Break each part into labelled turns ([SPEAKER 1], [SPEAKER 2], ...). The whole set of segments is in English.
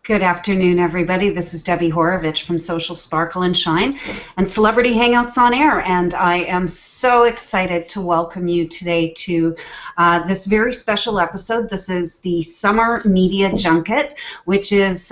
[SPEAKER 1] Good afternoon, everybody. This is Debbie Horovich from Social Sparkle and Shine and Celebrity Hangouts on Air, and I am so excited to welcome you today to this very special episode. This is the Summer Media Junket, which is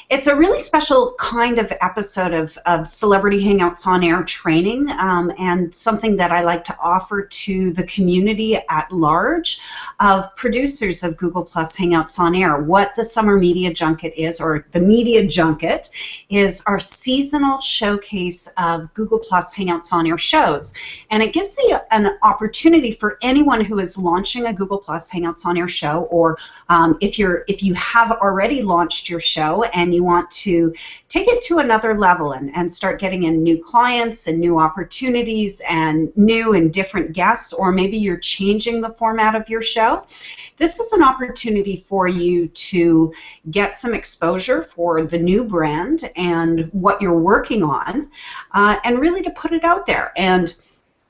[SPEAKER 1] it's a really special kind of episode of Celebrity Hangouts on Air training, and something that I like to offer to the community at large of producers of Google Plus Hangouts on Air. What the Summer Media Junket is, or the Media Junket, is our seasonal showcase of Google Plus Hangouts on Air shows. And it gives an opportunity for anyone who is launching a Google Plus Hangouts on Air show, or if you have already launched your show and you want to take it to another level and start getting in new clients and new opportunities and new and different guests, or maybe you're changing the format of your show. This is an opportunity for you to get some exposure for the new brand and what you're working on, and really to put it out there. And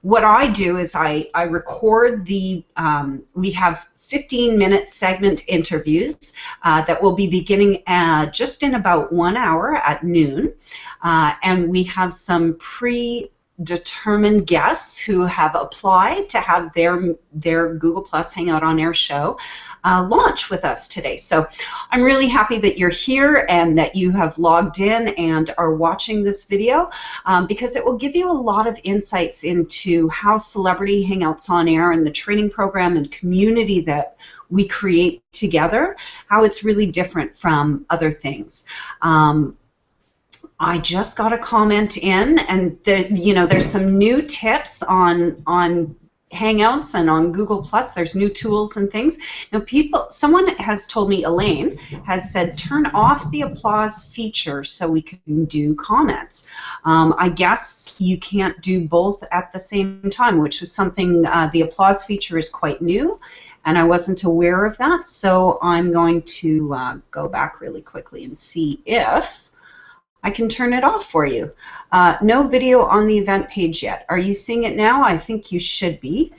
[SPEAKER 1] what I do is I record we have 15-minute segment interviews that will be beginning just in about 1 hour at noon, and we have some predetermined guests who have applied to have their Google Plus Hangout on Air show launch with us today. So I'm really happy that you're here and that you have logged in and are watching this video, because it will give you a lot of insights into how Celebrity Hangouts on Air and the training program and community that we create together, how it's really different from other things. I just got a comment in, and there's some new tips on Hangouts and on Google Plus. There's new tools and things. Now, someone has told me, Elaine has said, turn off the applause feature so we can do comments. I guess you can't do both at the same time, which is something, the applause feature is quite new, and I wasn't aware of that. So I'm going to go back really quickly and see if I can turn it off for you. No video on the event page yet. Are you seeing it now? I think you should be.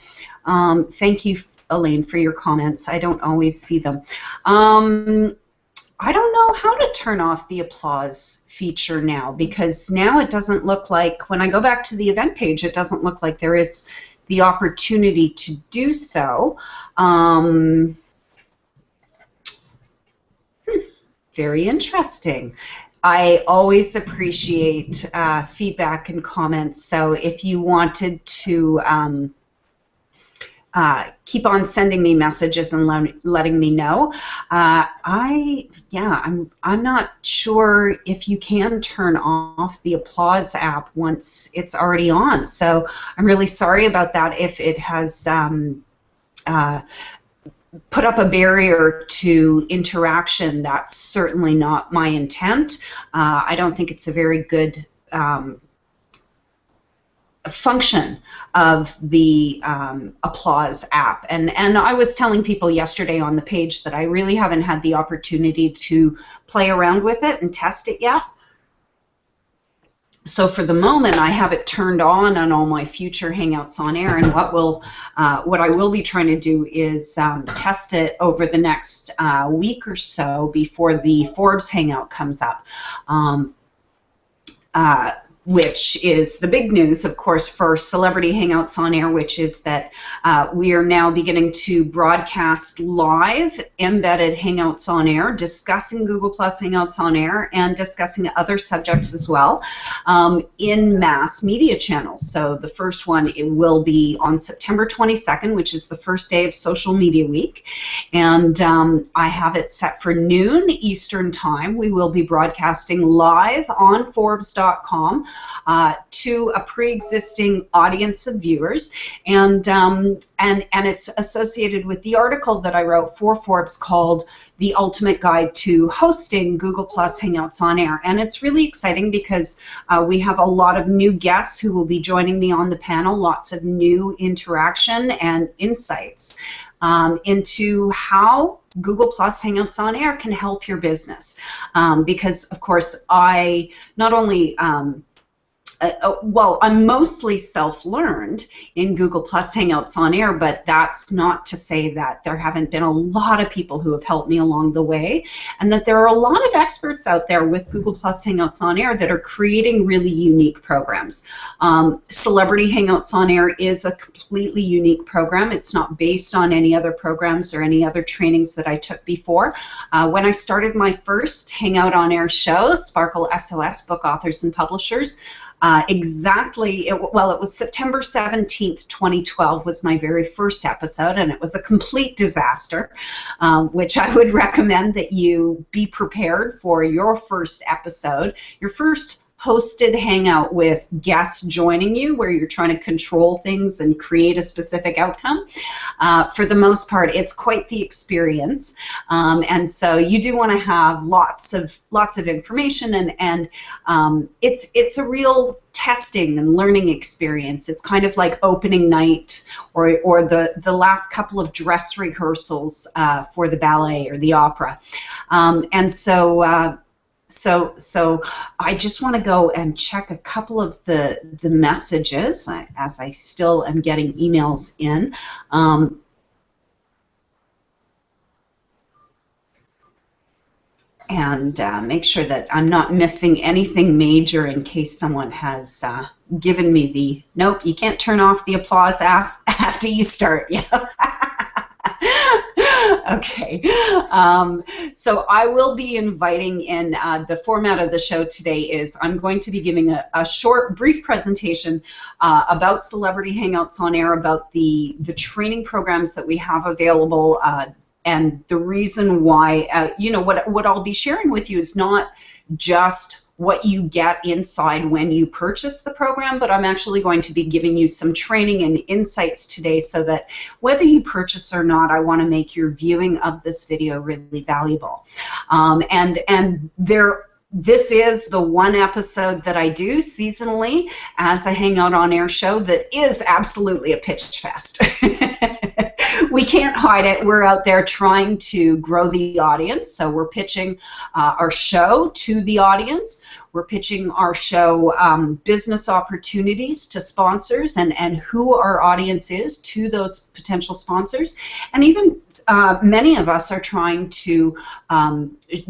[SPEAKER 1] Thank you, Elaine, for your comments. I don't always see them. I don't know how to turn off the applause feature now, because now it doesn't look like, when I go back to the event page, it doesn't look like there is the opportunity to do so. Very interesting. I always appreciate feedback and comments, so if you wanted to keep on sending me messages and letting me know. I'm not sure if you can turn off the applause app once it's already on, so I'm really sorry about that if it has put up a barrier to interaction. That's certainly not my intent. I don't think it's a very good function of the applause app. And I was telling people yesterday on the page that I really haven't had the opportunity to play around with it and test it yet. So for the moment, I have it turned on all my future Hangouts on Air, and what I will be trying to do is test it over the next week or so before the Forbes Hangout comes up, which is the big news, of course, for Celebrity Hangouts on Air, which is that we are now beginning to broadcast live embedded Hangouts on Air, discussing Google Plus Hangouts on Air and discussing other subjects as well in mass media channels. So the first one, it will be on September 22nd, which is the first day of Social Media Week, and I have it set for noon Eastern Time. We will be broadcasting live on Forbes.com to a pre-existing audience of viewers, and it's associated with the article that I wrote for Forbes called "The Ultimate Guide to Hosting Google Plus Hangouts on Air," and it's really exciting because we have a lot of new guests who will be joining me on the panel, lots of new interaction and insights into how Google Plus Hangouts on Air can help your business, because of course I not only well, I'm mostly self-learned in Google Plus Hangouts on Air, but that's not to say that there haven't been a lot of people who have helped me along the way, and that there are a lot of experts out there with Google Plus Hangouts on Air that are creating really unique programs. Celebrity Hangouts on Air is a completely unique program. It's not based on any other programs or any other trainings that I took before. When I started my first Hangout on Air show, Sparkle SOS Book Authors and Publishers, it was September 17th, 2012 was my very first episode, and it was a complete disaster, which I would recommend that you be prepared for your first episode, your first hosted hangout with guests joining you, where you're trying to control things and create a specific outcome. For the most part, it's quite the experience, and so you do want to have lots of information, and it's a real testing and learning experience. It's kind of like opening night or the last couple of dress rehearsals for the ballet or the opera, and so. So I just want to go and check a couple of the messages as I still am getting emails in. And make sure that I'm not missing anything major in case someone has given me the, nope, you can't turn off the applause after you start. Yeah. Okay, so I will be inviting in, the format of the show today is I'm going to be giving a short, brief presentation about Celebrity Hangouts on Air, about the training programs that we have available, and the reason why, what I'll be sharing with you is not just what you get inside when you purchase the program, but I'm actually going to be giving you some training and insights today so that whether you purchase or not, I want to make your viewing of this video really valuable. This is the one episode that I do seasonally as a Hangout on Air show that is absolutely a pitch fest. We can't hide it. We're out there trying to grow the audience, so we're pitching our show to the audience. We're pitching our show business opportunities to sponsors and who our audience is to those potential sponsors. And even many of us are trying to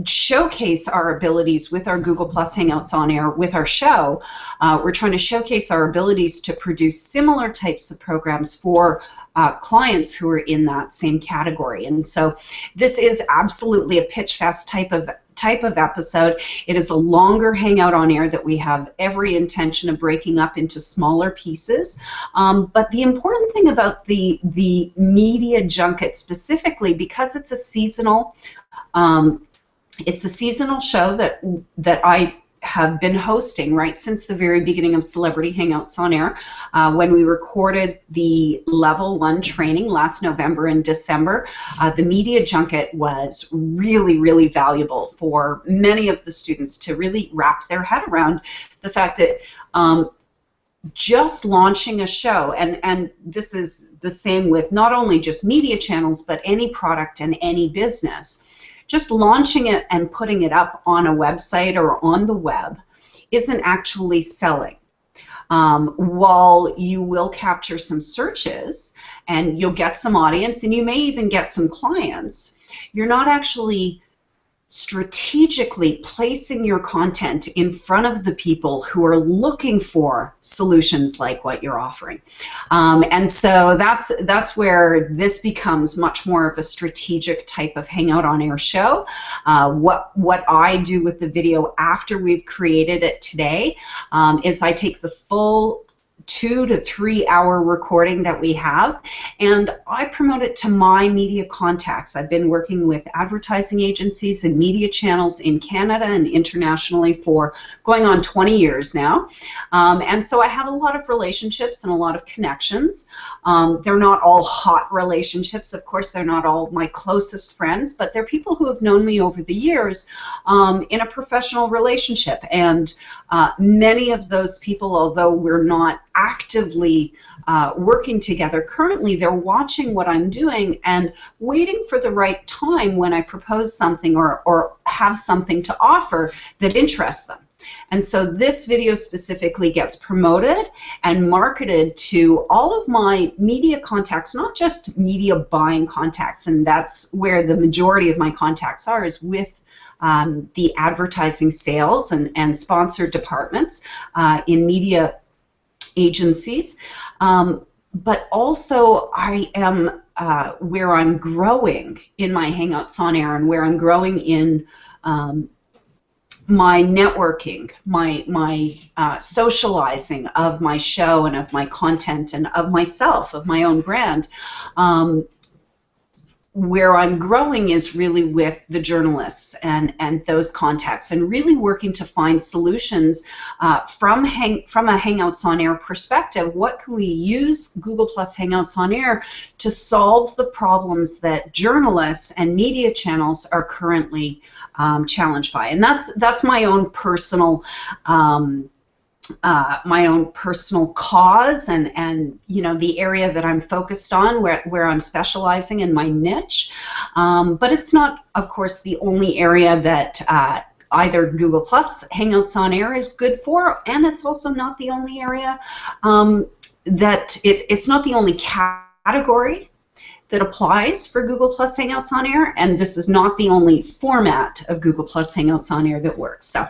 [SPEAKER 1] showcase our abilities with our Google Plus Hangouts on Air with our show. We're trying to showcase our abilities to produce similar types of programs for clients who are in that same category. And so this is absolutely a pitch fest type of episode. It is a longer Hangout on Air that we have every intention of breaking up into smaller pieces. But the important thing about the media junket specifically, because it's a seasonal show that I have been hosting right since the very beginning of Celebrity Hangouts on Air. When we recorded the Level 1 training last November and December, the Media Junket was really, really valuable for many of the students to really wrap their head around the fact that just launching a show, and this is the same with not only just media channels, but any product and any business, just launching it and putting it up on a website or on the web isn't actually selling. While you will capture some searches and you'll get some audience and you may even get some clients, you're not actually strategically placing your content in front of the people who are looking for solutions like what you're offering. And so that's where this becomes much more of a strategic type of Hangout on Air show. What I do with the video after we've created it today is I take the full 2 to 3 hour recording that we have, and I promote it to my media contacts. I've been working with advertising agencies and media channels in Canada and internationally for going on 20 years now, and so I have a lot of relationships and a lot of connections. They're not all hot relationships, of course. They're not all my closest friends, but they're people who have known me over the years in a professional relationship, and many of those people, although we're not actively working together currently, they're watching what I'm doing and waiting for the right time when I propose something or have something to offer that interests them. And so this video specifically gets promoted and marketed to all of my media contacts, not just media buying contacts, and that's where the majority of my contacts are, is with the advertising sales and sponsored departments in media agencies. But also I am where I'm growing in my Hangouts on Air and where I'm growing in my networking, my socializing of my show and of my content and of myself, of my own brand. Where I'm growing is really with the journalists and those contacts, and really working to find solutions from a Hangouts on Air perspective. What can we use Google Plus Hangouts on Air to solve the problems that journalists and media channels are currently challenged by? And that's my own personal cause, and you know, the area that I'm focused on, where I'm specializing in my niche. But it's not, of course, the only area that either Google Plus Hangouts on Air is good for, and it's also not the only area that it's not the only category that applies for Google Plus Hangouts on Air, and this is not the only format of Google Plus Hangouts on Air that works. So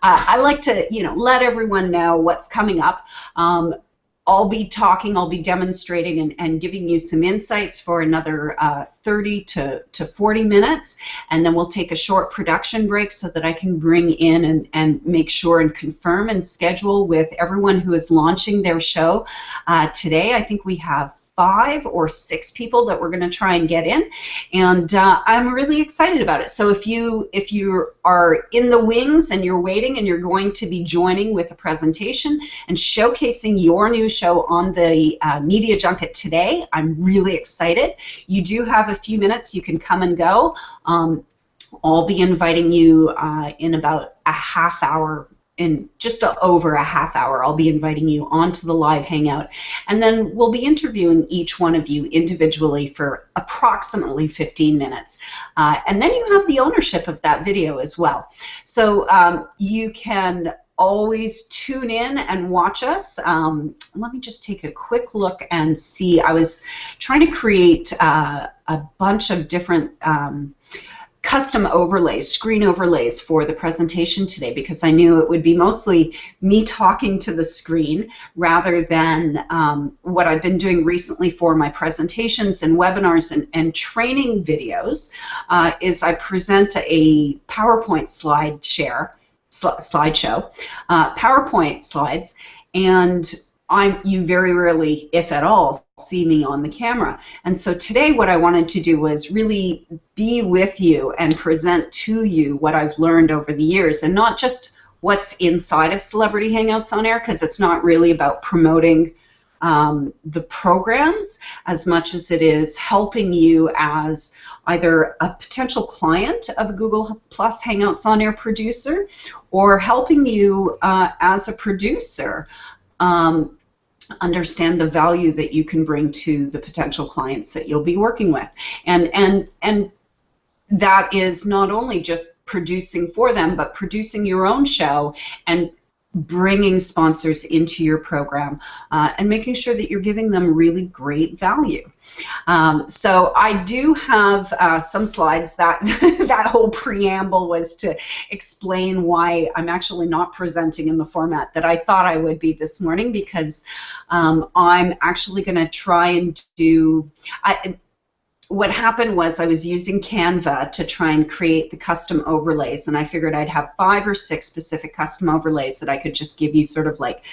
[SPEAKER 1] I like to, you know, let everyone know what's coming up. I'll be talking, I'll be demonstrating and giving you some insights for another 30 to 40 minutes, and then we'll take a short production break so that I can bring in and make sure and confirm and schedule with everyone who is launching their show today. I think we have 5 or 6 people that we're going to try and get in, and I'm really excited about it. So if you are in the wings and you're waiting and you're going to be joining with a presentation and showcasing your new show on the Media Junket today, I'm really excited. You do have a few minutes. You can come and go. I'll be inviting you in about a half hour. In just over a half hour, I'll be inviting you onto the live Hangout, and then we'll be interviewing each one of you individually for approximately 15 minutes. And then you have the ownership of that video as well. So you can always tune in and watch us. Let me just take a quick look and see. I was trying to create a bunch of different custom overlays, screen overlays for the presentation today, because I knew it would be mostly me talking to the screen rather than what I've been doing recently for my presentations and webinars and training videos is I present a PowerPoint slideshow, PowerPoint slides, and you very rarely, if at all, see me on the camera. And so today what I wanted to do was really be with you and present to you what I've learned over the years, and not just what's inside of Celebrity Hangouts on Air, because it's not really about promoting the programs as much as it is helping you as either a potential client of a Google Plus Hangouts on Air producer, or helping you as a producer understand the value that you can bring to the potential clients that you'll be working with. And that is not only just producing for them, but producing your own show and bringing sponsors into your program and making sure that you're giving them really great value. So I do have some slides. That that whole preamble was to explain why I'm actually not presenting in the format that I thought I would be this morning, because I'm actually going to try and do... What happened was I was using Canva to try and create the custom overlays, and I figured I'd have 5 or 6 specific custom overlays that I could just give you sort of like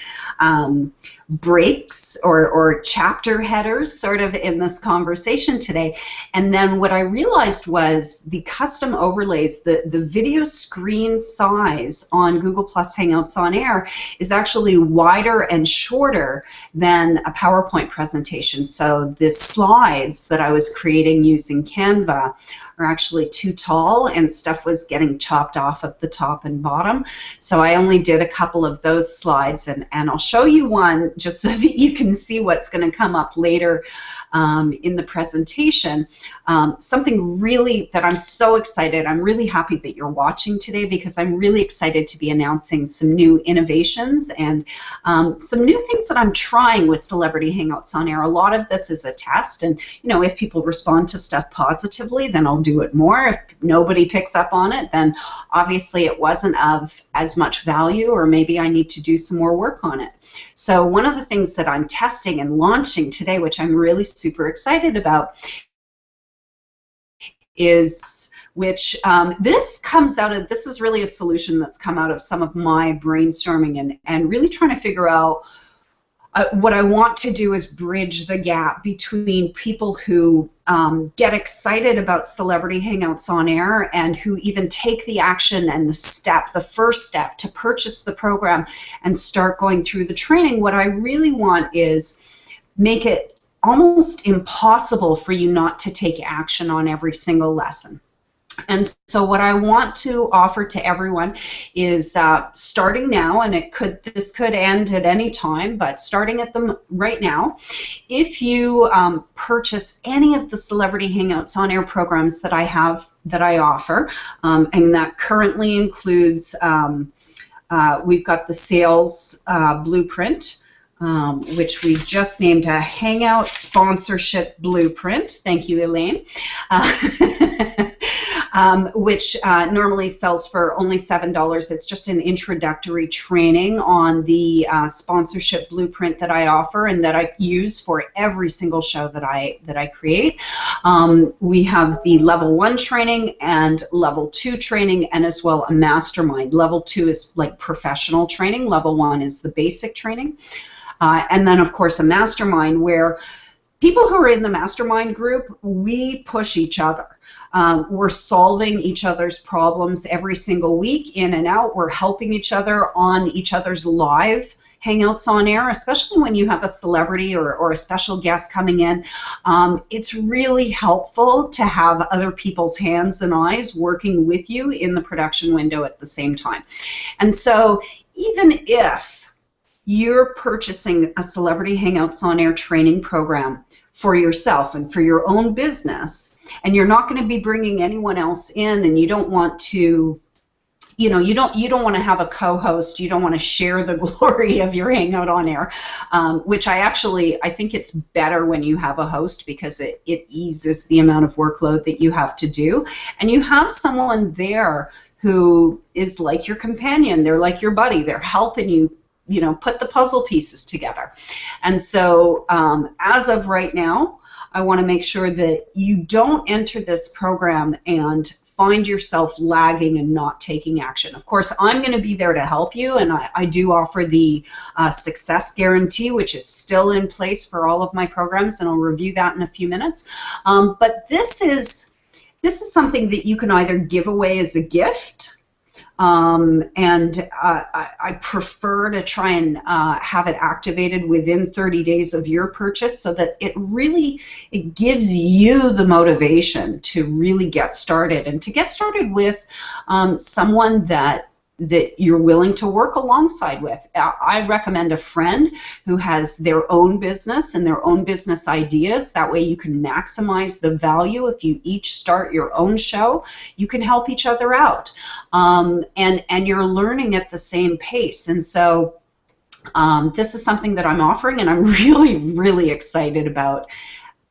[SPEAKER 1] breaks or chapter headers sort of in this conversation today. And then what I realized was the custom overlays, the video screen size on Google Plus Hangouts on Air is actually wider and shorter than a PowerPoint presentation. So the slides that I was creating using Canva are actually too tall, and stuff was getting chopped off of the top and bottom. So I only did a couple of those slides, and I'll show you one just so that you can see what's going to come up later in the presentation, something really that I'm so excited. I'm really happy that you're watching today because I'm really excited to be announcing some new innovations and some new things that I'm trying with Celebrity Hangouts on Air. A lot of this is a test, and if people respond to stuff positively, then I'll do it more. If nobody picks up on it, then obviously it wasn't of as much value, or maybe I need to do some more work on it. So one of the things that I'm testing and launching today, which I'm really super excited about, is this comes out of, this is really a solution that's come out of some of my brainstorming and really trying to figure out what I want to do is bridge the gap between people who get excited about Celebrity Hangouts on Air and who even take the action and the first step to purchase the program and start going through the training. What I really want is make it almost impossible for you not to take action on every single lesson. And so what I want to offer to everyone is starting now, and this could end at any time, but starting at them right now, if you purchase any of the Celebrity Hangouts on Air programs that I offer, and that currently includes, we've got the sales blueprint, which we just named a Hangout Sponsorship Blueprint. Thank you, Elaine. Which normally sells for only $7. It's just an introductory training on the sponsorship blueprint that I offer and that I use for every single show that I create. We have the level 1 training and level 2 training, and as well a mastermind. Level 2 is like professional training. Level 1 is the basic training. And then, of course, a mastermind where people who are in the mastermind group, we push each other. We're solving each other's problems every single week, in and out. We're helping each other on each other's live Hangouts on Air, especially when you have a celebrity or a special guest coming in. It's really helpful to have other people's hands and eyes working with you in the production window at the same time. And so even if you're purchasing a Celebrity Hangouts on Air training program for yourself and for your own business, and you're not going to be bringing anyone else in, and you don't want to, you don't want to have a co-host, you don't want to share the glory of your Hangout on Air, which I think it's better when you have a host because it eases the amount of workload that you have to do, and you have someone there who is like your companion, they're like your buddy, they're helping you put the puzzle pieces together. And so as of right now, I want to make sure that you don't enter this program and find yourself lagging and not taking action. Of course, I'm going to be there to help you, and I do offer the success guarantee, which is still in place for all of my programs, and I'll review that in a few minutes. But this is something that you can either give away as a gift, and I prefer to try and have it activated within 30 days of your purchase, so that it gives you the motivation to really get started, and to get started with someone that you're willing to work alongside with. I recommend a friend who has their own business and their own business ideas. That way you can maximize the value. If you each start your own show, you can help each other out. And you're learning at the same pace. And so this is something that I'm offering, and I'm really, really excited about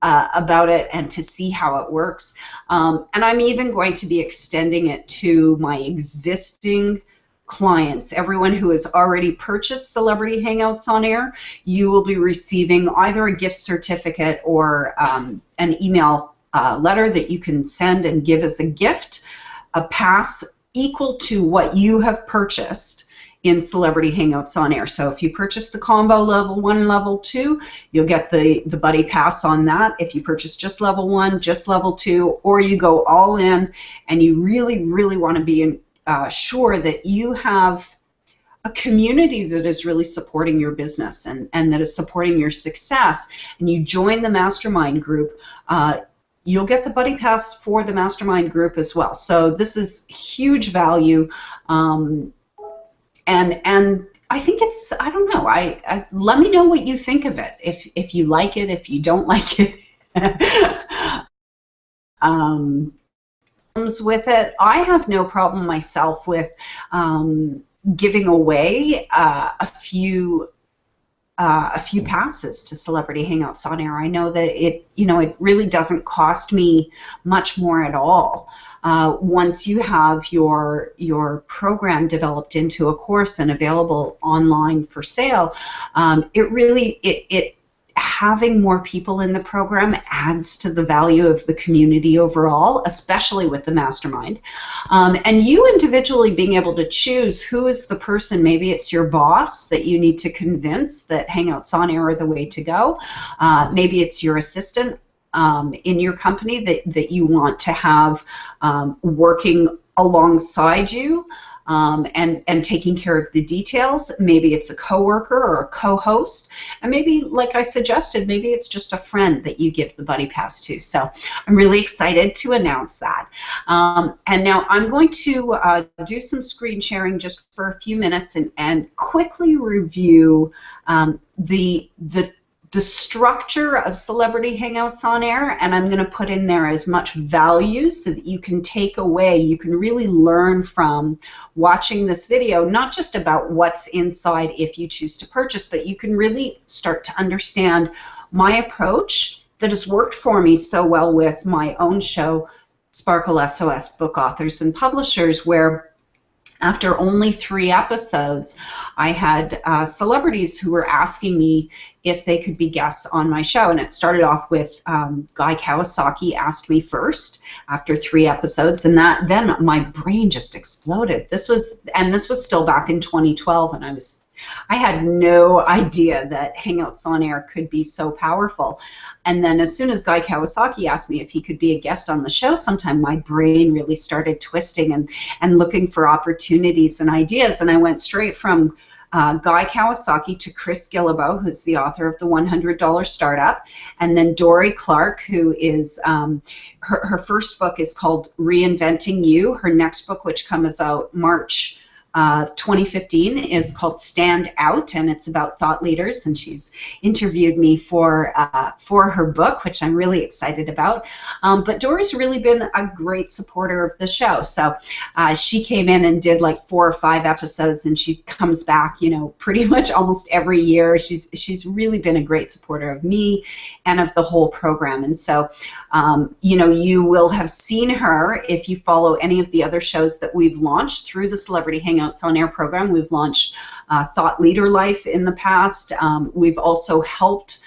[SPEAKER 1] it and to see how it works. And I'm even going to be extending it to my existing clients. Everyone who has already purchased Celebrity Hangouts on Air, you will be receiving either a gift certificate or an email letter that you can send and give as a gift, a pass equal to what you have purchased in Celebrity Hangouts on Air. So if you purchase the combo level 1 and level 2, you'll get the buddy pass on that. If you purchase just level 1, just level 2, or you go all in and you really, really want to be sure that you have a community that is really supporting your business and that is supporting your success, and you join the mastermind group, you'll get the buddy pass for the mastermind group as well. So this is huge value. And I think I don't know, let me know what you think of it. If you like it, if you don't like it, um, with it. I have no problem myself with giving away a few passes to Celebrity Hangouts on Air. I know that it really doesn't cost me much more at all. Once you have your program developed into a course and available online for sale, it having more people in the program adds to the value of the community overall, especially with the mastermind. And you individually being able to choose who is the person, maybe it's your boss that you need to convince that Hangouts on Air are the way to go. Maybe it's your assistant in your company that you want to have working alongside you. And taking care of the details. Maybe it's a coworker or a co-host, and maybe, like I suggested, maybe it's just a friend that you give the buddy pass to. So I'm really excited to announce that. And now I'm going to do some screen sharing just for a few minutes and quickly review the structure of Celebrity Hangouts on Air, and I'm going to put in there as much value so that you can take away, you can really learn from watching this video, not just about what's inside if you choose to purchase, but you can really start to understand my approach that has worked for me so well with my own show, Sparkle SOS Book Authors and Publishers, where after only 3 episodes, I had celebrities who were asking me if they could be guests on my show. And it started off with Guy Kawasaki asked me first after 3 episodes, and then my brain just exploded. This was still back in 2012, and I had no idea that Hangouts on Air could be so powerful. And then as soon as Guy Kawasaki asked me if he could be a guest on the show sometime, my brain really started twisting and looking for opportunities and ideas. And I went straight from Guy Kawasaki to Chris Guillebeau, who's the author of the $100 Startup, and then Dorie Clark, who is, her first book is called Reinventing You. Her next book, which comes out March 2015, is called Stand Out, and it's about thought leaders, and she's interviewed me for her book, which I'm really excited about. But Dorie's really been a great supporter of the show. So she came in and did like 4 or 5 episodes, and she comes back, pretty much almost every year. She's really been a great supporter of me and of the whole program. And so, you will have seen her if you follow any of the other shows that we've launched through the Celebrity Hangouts on Air program. We've launched Thought Leader Life in the past. We've also helped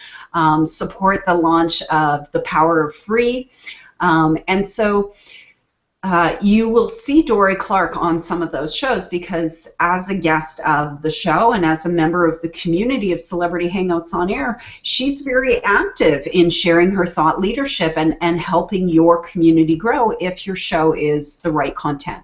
[SPEAKER 1] support the launch of The Power of Free. And so you will see Dorie Clark on some of those shows because as a guest of the show and as a member of the community of Celebrity Hangouts on Air, she's very active in sharing her thought leadership and helping your community grow if your show is the right content,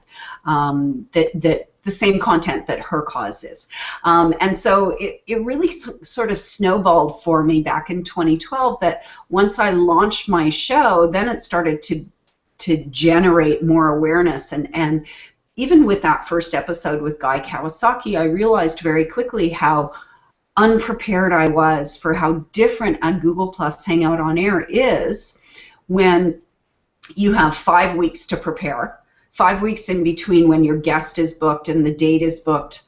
[SPEAKER 1] the same content that her cause is. And so it really sort of snowballed for me back in 2012 that once I launched my show, then it started to generate more awareness. And even with that first episode with Guy Kawasaki, I realized very quickly how unprepared I was for how different a Google Plus Hangout on Air is when you have 5 weeks to prepare. 5 weeks in between when your guest is booked and the date is booked,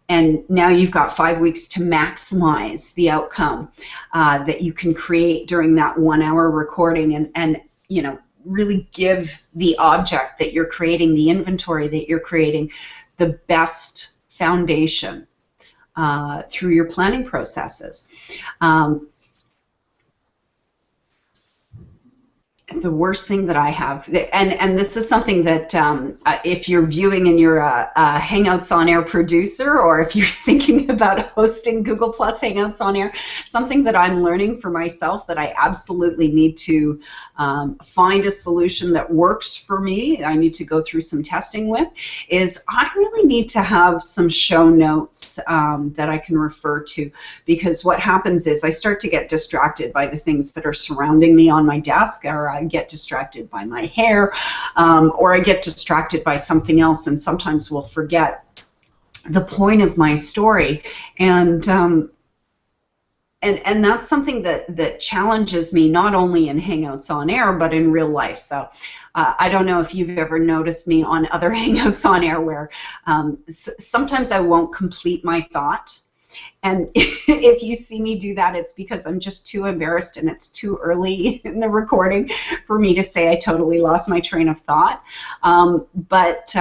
[SPEAKER 1] and now you've got 5 weeks to maximize the outcome that you can create during that 1-hour recording and really give the object that you're creating, the inventory that you're creating, the best foundation through your planning processes. The worst thing that I have, and this is something that if you're viewing and you're a Hangouts on Air producer, or if you're thinking about hosting Google Plus Hangouts on Air, something that I'm learning for myself that I absolutely need to find a solution that works for me, I need to go through some testing with, is I really need to have some show notes that I can refer to, because what happens is I start to get distracted by the things that are surrounding me on my desk, or I get distracted by my hair, or I get distracted by something else, and sometimes will forget the point of my story. And and that's something that challenges me not only in Hangouts on Air but in real life. So I don't know if you've ever noticed me on other Hangouts on Air where sometimes I won't complete my thought. And if you see me do that, it's because I'm just too embarrassed and it's too early in the recording for me to say I totally lost my train of thought. But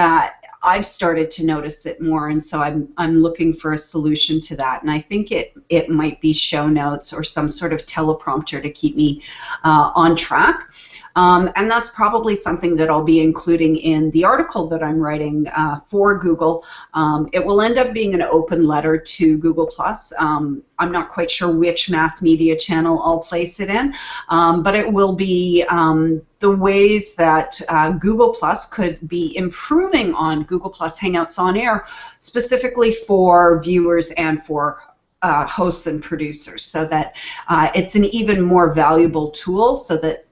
[SPEAKER 1] I've started to notice it more, and so I'm looking for a solution to that. And I think it might be show notes or some sort of teleprompter to keep me on track. And that's probably something that I'll be including in the article that I'm writing for Google. It will end up being an open letter to Google+. I'm not quite sure which mass media channel I'll place it in, but it will be the ways that Google+ could be improving on Google+ Hangouts on Air, specifically for viewers and for hosts and producers, so that it's an even more valuable tool, so that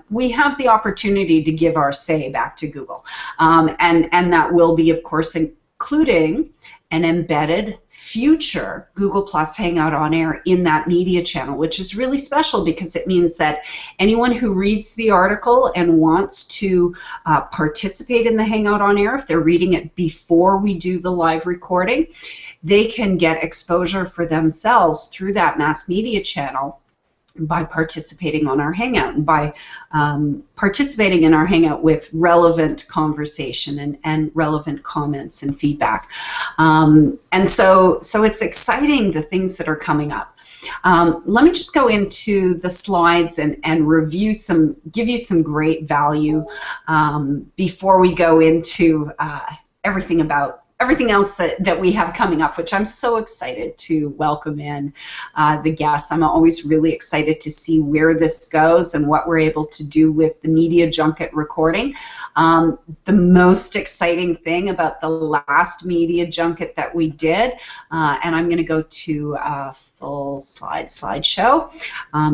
[SPEAKER 1] we have the opportunity to give our say back to Google. And that will be, of course, including an embedded future Google+ Hangout on Air in that media channel, which is really special because it means that anyone who reads the article and wants to participate in the Hangout on Air, if they're reading it before we do the live recording, they can get exposure for themselves through that mass media channel by participating on our Hangout and by participating in our Hangout with relevant conversation and relevant comments and feedback. And so it's exciting, the things that are coming up. Let me just go into the slides and review give you some great value before we go into everything else that we have coming up, which I'm so excited to welcome in the guests. I'm always really excited to see where this goes and what we're able to do with the Media Junket recording. The most exciting thing about the last Media Junket that we did, and I'm going to go to a full slideshow.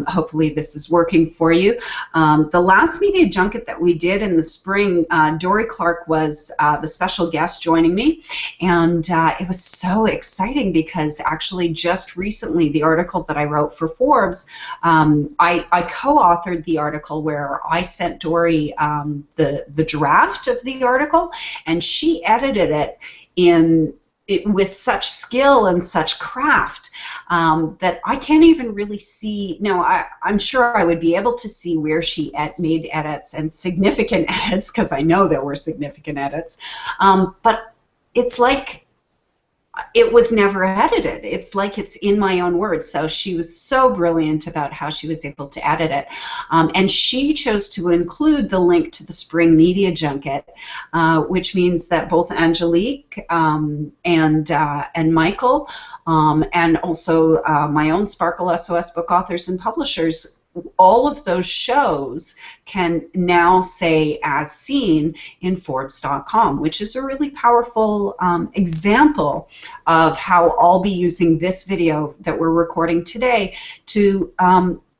[SPEAKER 1] Hopefully this is working for you. The last Media Junket that we did in the spring, Dorie Clark was the special guest joining me. And it was so exciting because actually just recently the article that I wrote for Forbes, I co-authored the article where I sent Dorie the draft of the article, and she edited it with such skill and such craft that I can't even really see. No, I'm sure I would be able to see where she made edits, and significant edits, because I know there were significant edits, but it's like it was never edited. It's like it's in my own words. So she was so brilliant about how she was able to edit it. And she chose to include the link to the Spring Media Junket, which means that both Angelique and Michael, and also my own Sparkle SOS Book Authors and Publishers, all of those shows can now say as seen in Forbes.com, which is a really powerful example of how I'll be using this video that we're recording today to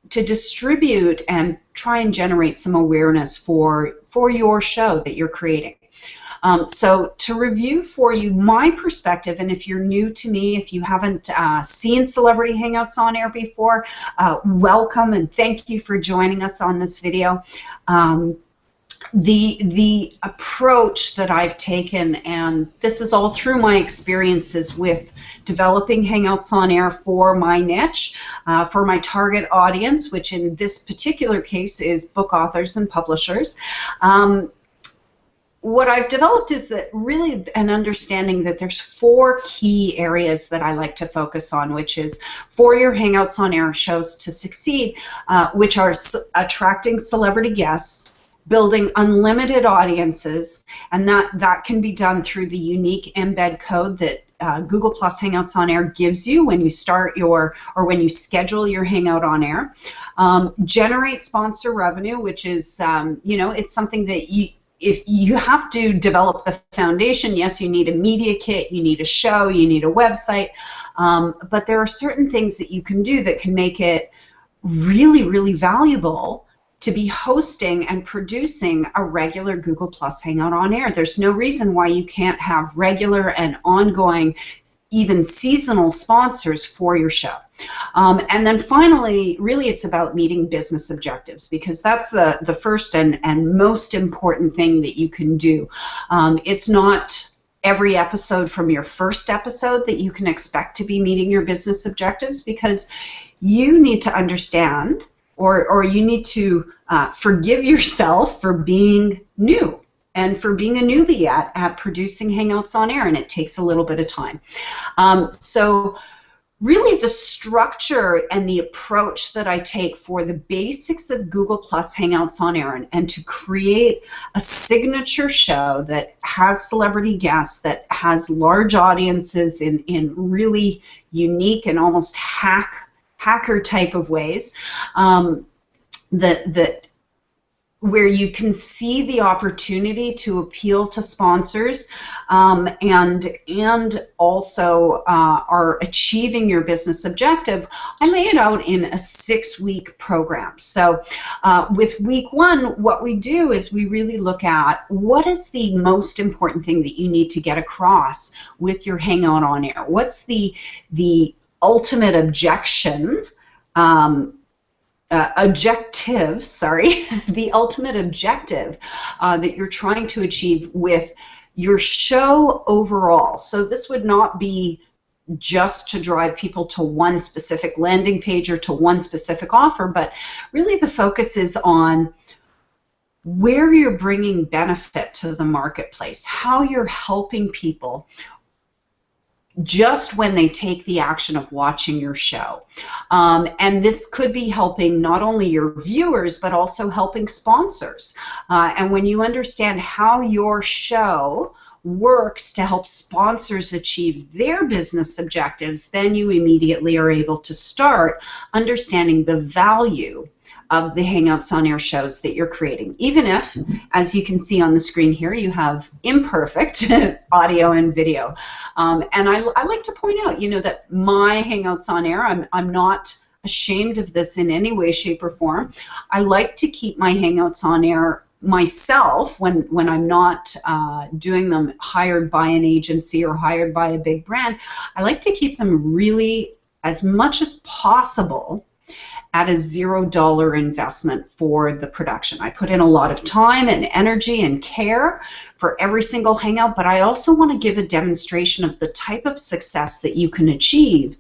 [SPEAKER 1] distribute and try and generate some awareness for your show that you're creating. So to review for you my perspective, and if you're new to me, if you haven't seen Celebrity Hangouts on Air before, welcome and thank you for joining us on this video. The approach that I've taken, and this is all through my experiences with developing Hangouts on Air for my niche, for my target audience, which in this particular case is book authors and publishers. What I've developed is that really an understanding that there's 4 key areas that I like to focus on, which is for your Hangouts on Air shows to succeed, which are attracting celebrity guests, building unlimited audiences, and that can be done through the unique embed code that Google+ Hangouts on Air gives you when you start when you schedule your Hangout on Air. Generate sponsor revenue, which is, it's something that if you have to develop the foundation. Yes, you need a media kit, you need a show, you need a website, but there are certain things that you can do that can make it really, really valuable to be hosting and producing a regular Google+ Hangout on Air. There's no reason why you can't have regular and ongoing even seasonal sponsors for your show. And then finally, really it's about meeting business objectives, because that's the first and most important thing that you can do. It's not every episode from your first episode that you can expect to be meeting your business objectives, because you need to understand, or you need to forgive yourself for being new and for being a newbie at producing Hangouts on Air, and it takes a little bit of time. So really the structure and the approach that I take for the basics of Google Plus Hangouts on Air, and to create a signature show that has celebrity guests, that has large audiences in really unique and almost hacker type of ways, where you can see the opportunity to appeal to sponsors, and also are achieving your business objective. I lay it out in a 6-week program. So with week 1, what we do is we really look at what is the most important thing that you need to get across with your Hangout on Air. What's the ultimate the ultimate objective that you're trying to achieve with your show overall. So this would not be just to drive people to one specific landing page or to one specific offer, but really the focus is on where you're bringing benefit to the marketplace, how you're helping people just when they take the action of watching your show. And this could be helping not only your viewers, but also helping sponsors. And when you understand how your show works to help sponsors achieve their business objectives, then you immediately are able to start understanding the value of the Hangouts on Air shows that you're creating. Even if, as you can see on the screen here, you have imperfect audio and video. And I like to point out, that my Hangouts on Air, I'm not ashamed of this in any way, shape, or form. I like to keep my Hangouts on Air myself when I'm not doing them hired by an agency or hired by a big brand. I like to keep them really, as much as possible, at a $0 investment for the production. I put in a lot of time and energy and care for every single Hangout, but I also want to give a demonstration of the type of success that you can achieve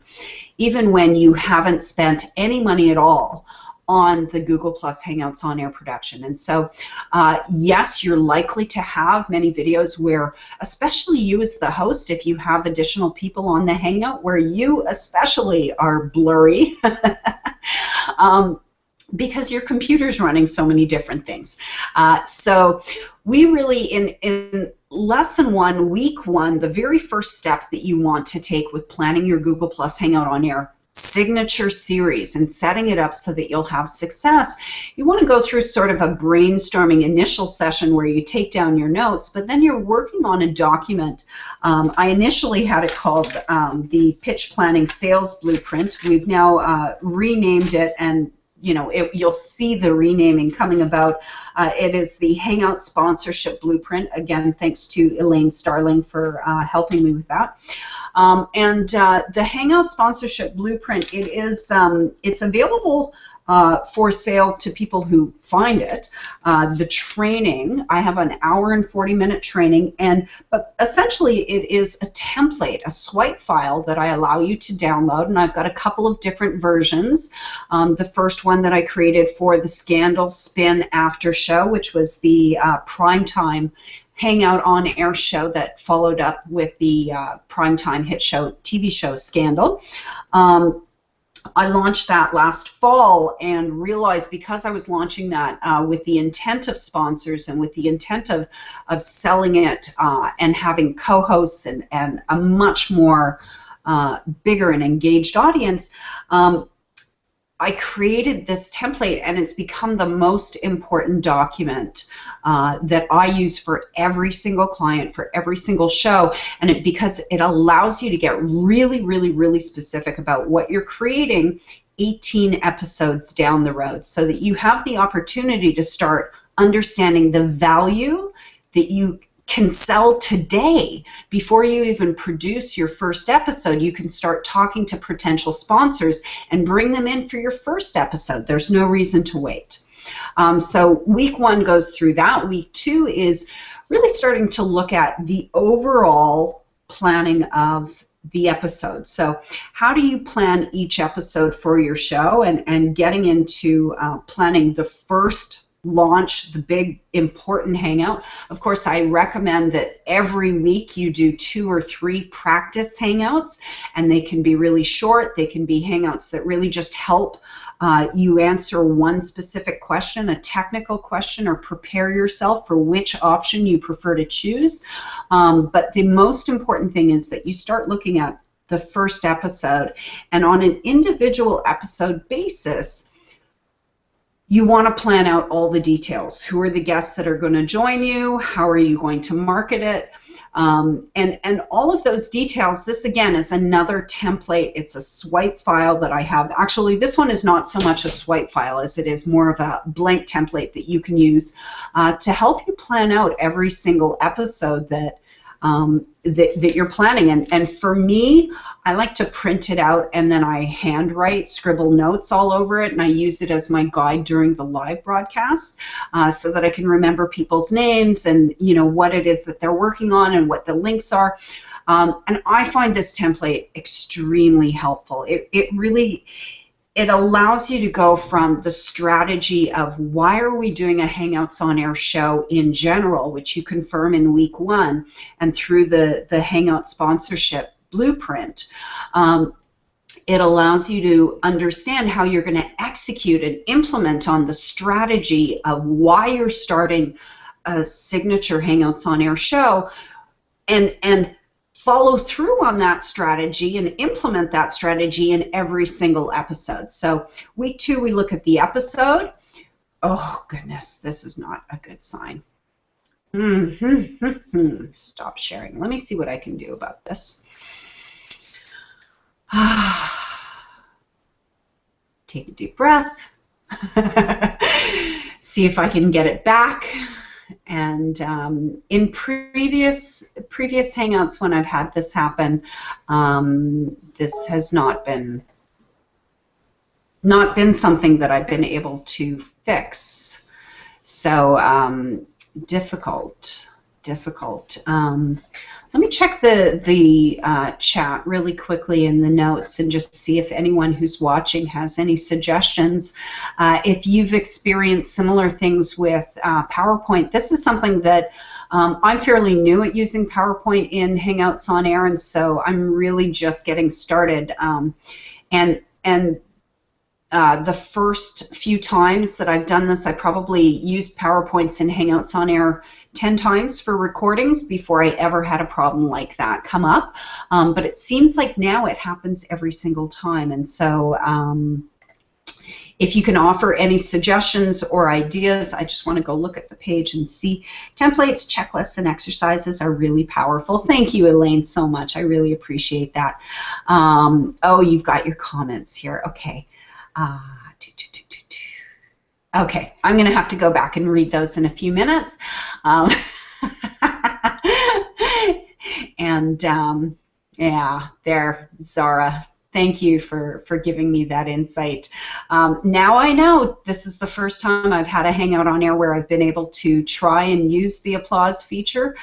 [SPEAKER 1] even when you haven't spent any money at all on the Google Plus Hangouts on Air production. And so, yes, you're likely to have many videos where, especially you as the host, if you have additional people on the Hangout, where you especially are blurry, because your computer's running so many different things. So we really, in lesson 1, week 1, the very first step that you want to take with planning your Google Plus Hangout on Air signature series and setting it up so that you'll have success, you want to go through sort of a brainstorming initial session where you take down your notes, but then you're working on a document. I initially had it called the Pitch Planning Sales Blueprint. We've now renamed it, and you'll see the renaming coming about. It is the Hangout Sponsorship Blueprint. Again, thanks to Elaine Starling for helping me with that. And the Hangout Sponsorship Blueprint, it's available for sale to people who find it. The training, I have an hour and 40-minute training, but essentially it is a template, a swipe file that I allow you to download, and I've got a couple of different versions. The first one that I created for the Scandal Spin After Show, which was the primetime Hangout on Air show that followed up with the primetime hit show, TV show Scandal. I launched that last fall and realized, because I was launching that with the intent of sponsors and with the intent of selling it and having co-hosts and a much more bigger and engaged audience, I created this template, and it's become the most important document that I use for every single client, for every single show, and because it allows you to get really, really, really specific about what you're creating 18 episodes down the road, so that you have the opportunity to start understanding the value that you can sell today. Before you even produce your first episode, you can start talking to potential sponsors and bring them in for your first episode. There's no reason to wait. So week 1 goes through that. Week 2 is really starting to look at the overall planning of the episode. So how do you plan each episode for your show, and getting into planning the first launch, the big important hangout. Of course, I recommend that every week you do 2 or 3 practice hangouts, and they can be really short. They can be hangouts that really just help you answer one specific question, a technical question, or prepare yourself for which option you prefer to choose. But the most important thing is that you start looking at the first episode, and on an individual episode basis, you want to plan out all the details. Who are the guests that are going to join you? How are you going to market it? And all of those details, this again is another template. It's a swipe file that I have. Actually, this one is not so much a swipe file as it is more of a blank template that you can use to help you plan out every single episode that you're planning. And for me, I like to print it out and then I handwrite, scribble notes all over it, and I use it as my guide during the live broadcast so that I can remember people's names and what it is that they're working on and what the links are. And I find this template extremely helpful. It allows you to go from the strategy of why are we doing a Hangouts on Air show in general, which you confirm in week 1, and through the Hangout sponsorship blueprint. It allows you to understand how you're going to execute and implement on the strategy of why you're starting a signature Hangouts on Air show, and follow through on that strategy and implement that strategy in every single episode. So week 2, we look at the episode. Oh goodness, this is not a good sign. Stop sharing. Let me see what I can do about this. Take a deep breath. See if I can get it back. And in previous Hangouts when I've had this happen, this has not been something that I've been able to fix. So difficult. Let me check the chat really quickly in the notes and just see if anyone who's watching has any suggestions. If you've experienced similar things with PowerPoint, this is something that I'm fairly new at using PowerPoint in Hangouts on Air, and so I'm really just getting started. And the first few times that I've done this, I probably used PowerPoints in Hangouts on Air 10 times for recordings before I ever had a problem like that come up. But it seems like now it happens every single time. And so if you can offer any suggestions or ideas, I just want to go look at the page and see. Templates, checklists, and exercises are really powerful. Thank you, Elaine, so much. I really appreciate that. Oh, you've got your comments here. Okay. Okay, I'm going to have to go back and read those in a few minutes. Yeah, there, Zara. Thank you for giving me that insight. Now I know this is the first time I've had a Hangout on Air where I've been able to try and use the applause feature.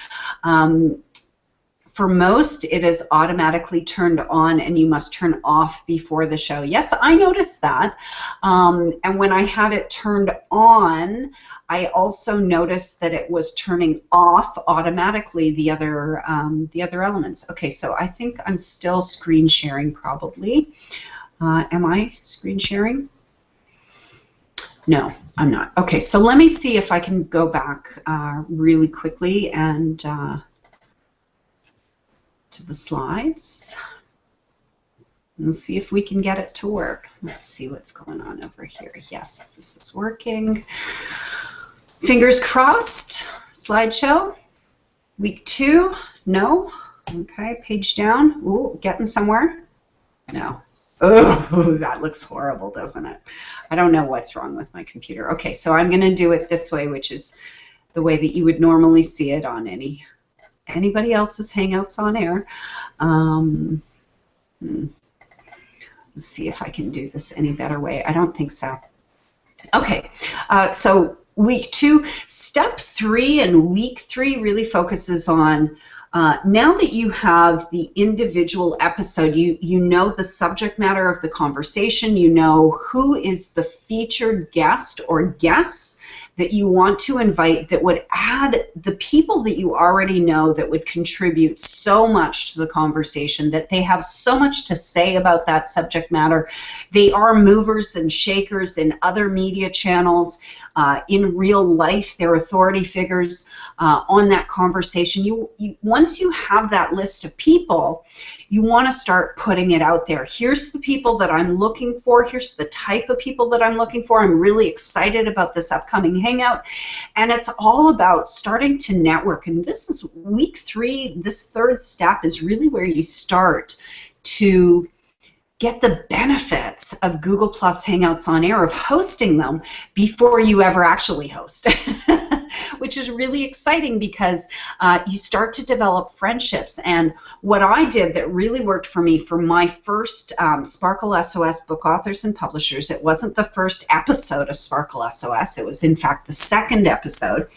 [SPEAKER 1] For most, it is automatically turned on, and you must turn off before the show. Yes, I noticed that. And when I had it turned on, I also noticed that it was turning off automatically the other elements. Okay, so I think I'm still screen sharing probably. Am I screen sharing? No, I'm not. Okay, so let me see if I can go back really quickly and to the slides and see if we can get it to work. Let's see what's going on over here. Yes, this is working. Fingers crossed. Slideshow. Week 2. No. Okay, page down. Ooh, getting somewhere. No. Oh, that looks horrible, doesn't it? I don't know what's wrong with my computer. Okay, so I'm going to do it this way, which is the way that you would normally see it on any anybody else's Hangouts on Air. Let's see if I can do this any better way. I don't think so. Okay, so week 2, step 3 and week 3 really focuses on now that you have the individual episode, you know the subject matter of the conversation, you know who is the featured guest or guests that you want to invite that would add the people that you already know that would contribute so much to the conversation, that they have so much to say about that subject matter. They are movers and shakers in other media channels. In real life, they're authority figures on that conversation. Once you have that list of people, you want to start putting it out there. Here's the people that I'm looking for. Here's the type of people that I'm looking for. I'm really excited about this upcoming Hangout. And it's all about starting to network. And this is week 3. This third step is really where you start to get the benefits of Google Plus Hangouts on Air, of hosting them before you ever actually host, which is really exciting because you start to develop friendships. And what I did that really worked for me for my first Sparkle SOS Book Authors and Publishers, it wasn't the first episode of Sparkle SOS, it was in fact the second episode,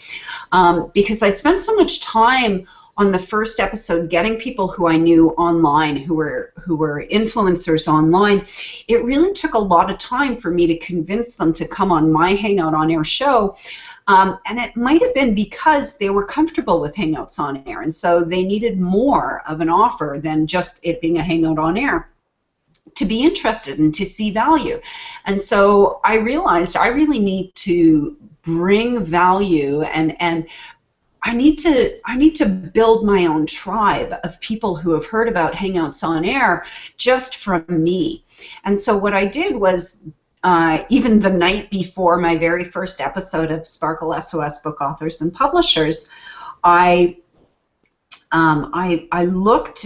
[SPEAKER 1] because I'd spent so much time on the first episode getting people who I knew online, who were influencers online. It really took a lot of time for me to convince them to come on my Hangout on Air show, and it might have been because they were comfortable with Hangouts on Air, and so they needed more of an offer than just it being a Hangout on Air to be interested and to see value. And so I realized I really need to bring value, and I need to build my own tribe of people who have heard about Hangouts on Air just from me. And so what I did was, even the night before my very first episode of Sparkle SOS Book Authors and Publishers, I looked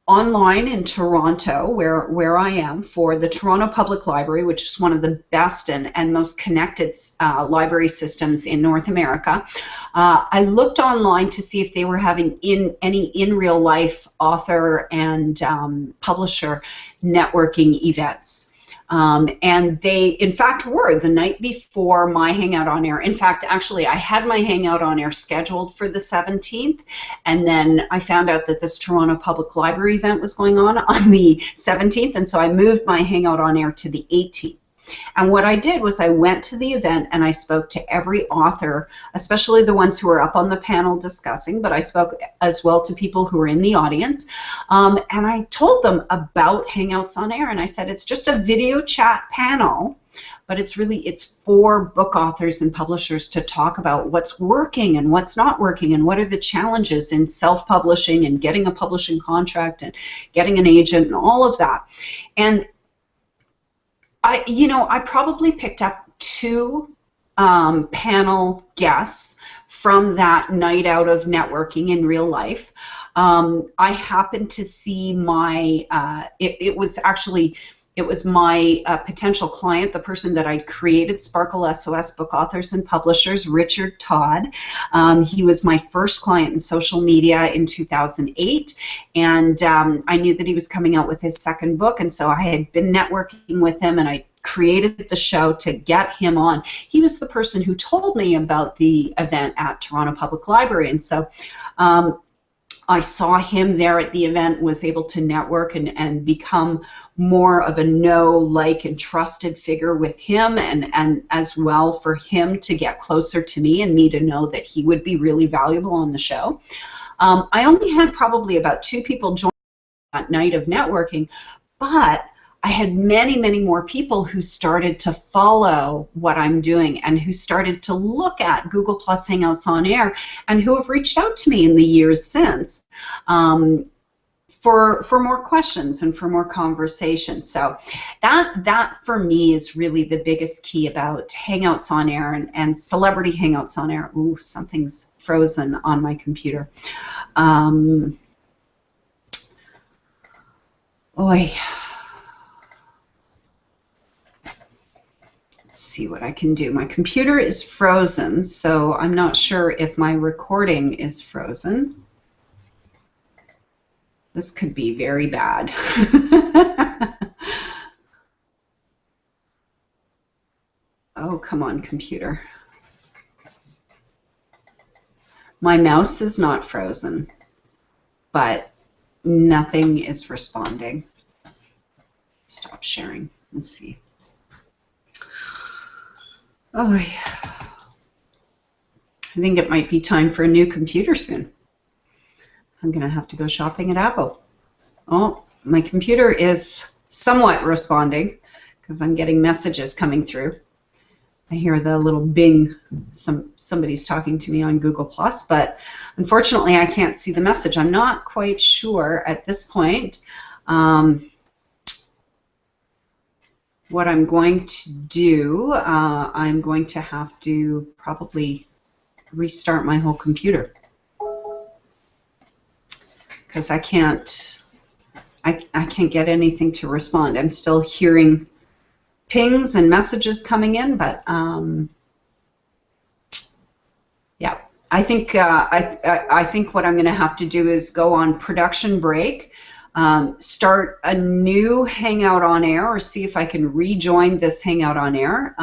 [SPEAKER 1] online in Toronto, where I am, for the Toronto Public Library, which is one of the best and most connected library systems in North America. I looked online to see if they were having any in real life author and publisher networking events. And they, in fact, were the night before my Hangout on Air. In fact, actually, I had my Hangout on Air scheduled for the 17th, and then I found out that this Toronto Public Library event was going on the 17th, and so I moved my Hangout on Air to the 18th. And what I did was I went to the event and I spoke to every author, especially the ones who were up on the panel discussing, but I spoke as well to people who were in the audience, and I told them about Hangouts on Air, and I said it's just a video chat panel, but it's for book authors and publishers to talk about what's working and what's not working, and what are the challenges in self-publishing and getting a publishing contract and getting an agent and all of that. And I probably picked up 2 panel guests from that night out of networking in real life. I happened to see my, it was my potential client, the person that I created Sparkle SOS Book Authors and Publishers, Richard Todd. He was my first client in social media in 2008, and I knew that he was coming out with his second book, and so I had been networking with him, and I created the show to get him on. He was the person who told me about the event at Toronto Public Library, and so I saw him there at the event, was able to network and become more of a know, like, and trusted figure with him, and as well for him to get closer to me and me to know that he would be really valuable on the show. I only had probably about 2 people join that night of networking, but I had many, many more people who started to follow what I'm doing and who started to look at Google Plus Hangouts on Air and who have reached out to me in the years since for more questions and for more conversation. So that for me is really the biggest key about Hangouts on Air and Celebrity Hangouts on Air. Ooh, something's frozen on my computer. Oy. See what I can do. My computer is frozen, so I'm not sure if my recording is frozen. This could be very bad. Oh, come on, computer. My mouse is not frozen, but nothing is responding. Stop sharing. Let's see. Oh, yeah. I think it might be time for a new computer soon. I'm going to have to go shopping at Apple. Oh, my computer is somewhat responding because I'm getting messages coming through. I hear the little bing, somebody's talking to me on Google+, but unfortunately I can't see the message. I'm not quite sure at this point what I'm going to do. I'm going to have to probably restart my whole computer because I can't get anything to respond. I'm still hearing pings and messages coming in, but yeah, I think what I'm going to have to do is go on production break, start a new Hangout on Air, or see if I can rejoin this Hangout on Air.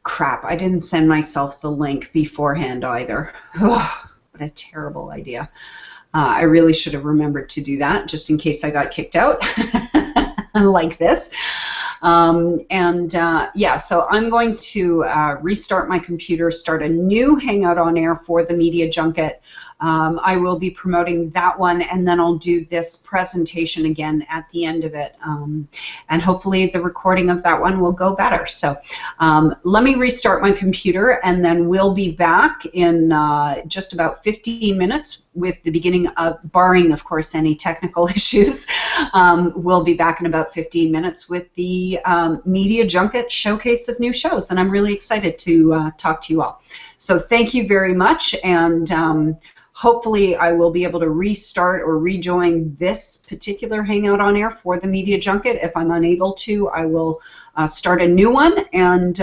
[SPEAKER 1] Crap, I didn't send myself the link beforehand either. Ugh, what a terrible idea. I really should have remembered to do that, just in case I got kicked out. Like this. Yeah, so I'm going to restart my computer, start a new Hangout on Air for the Media Junket. I will be promoting that one, and then I'll do this presentation again at the end of it. And hopefully the recording of that one will go better. So let me restart my computer, and then we'll be back in just about 15 minutes with the beginning of, barring, of course, any technical issues. We'll be back in about 15 minutes with the Media Junket showcase of new shows, and I'm really excited to talk to you all. So thank you very much, and hopefully I will be able to restart or rejoin this particular Hangout on Air for the Media Junket. If I'm unable to, I will start a new one, and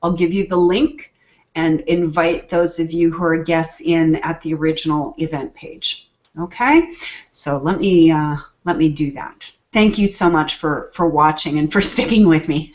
[SPEAKER 1] I'll give you the link and invite those of you who are guests in at the original event page. Okay, so let me do that. Thank you so much for watching and for sticking with me.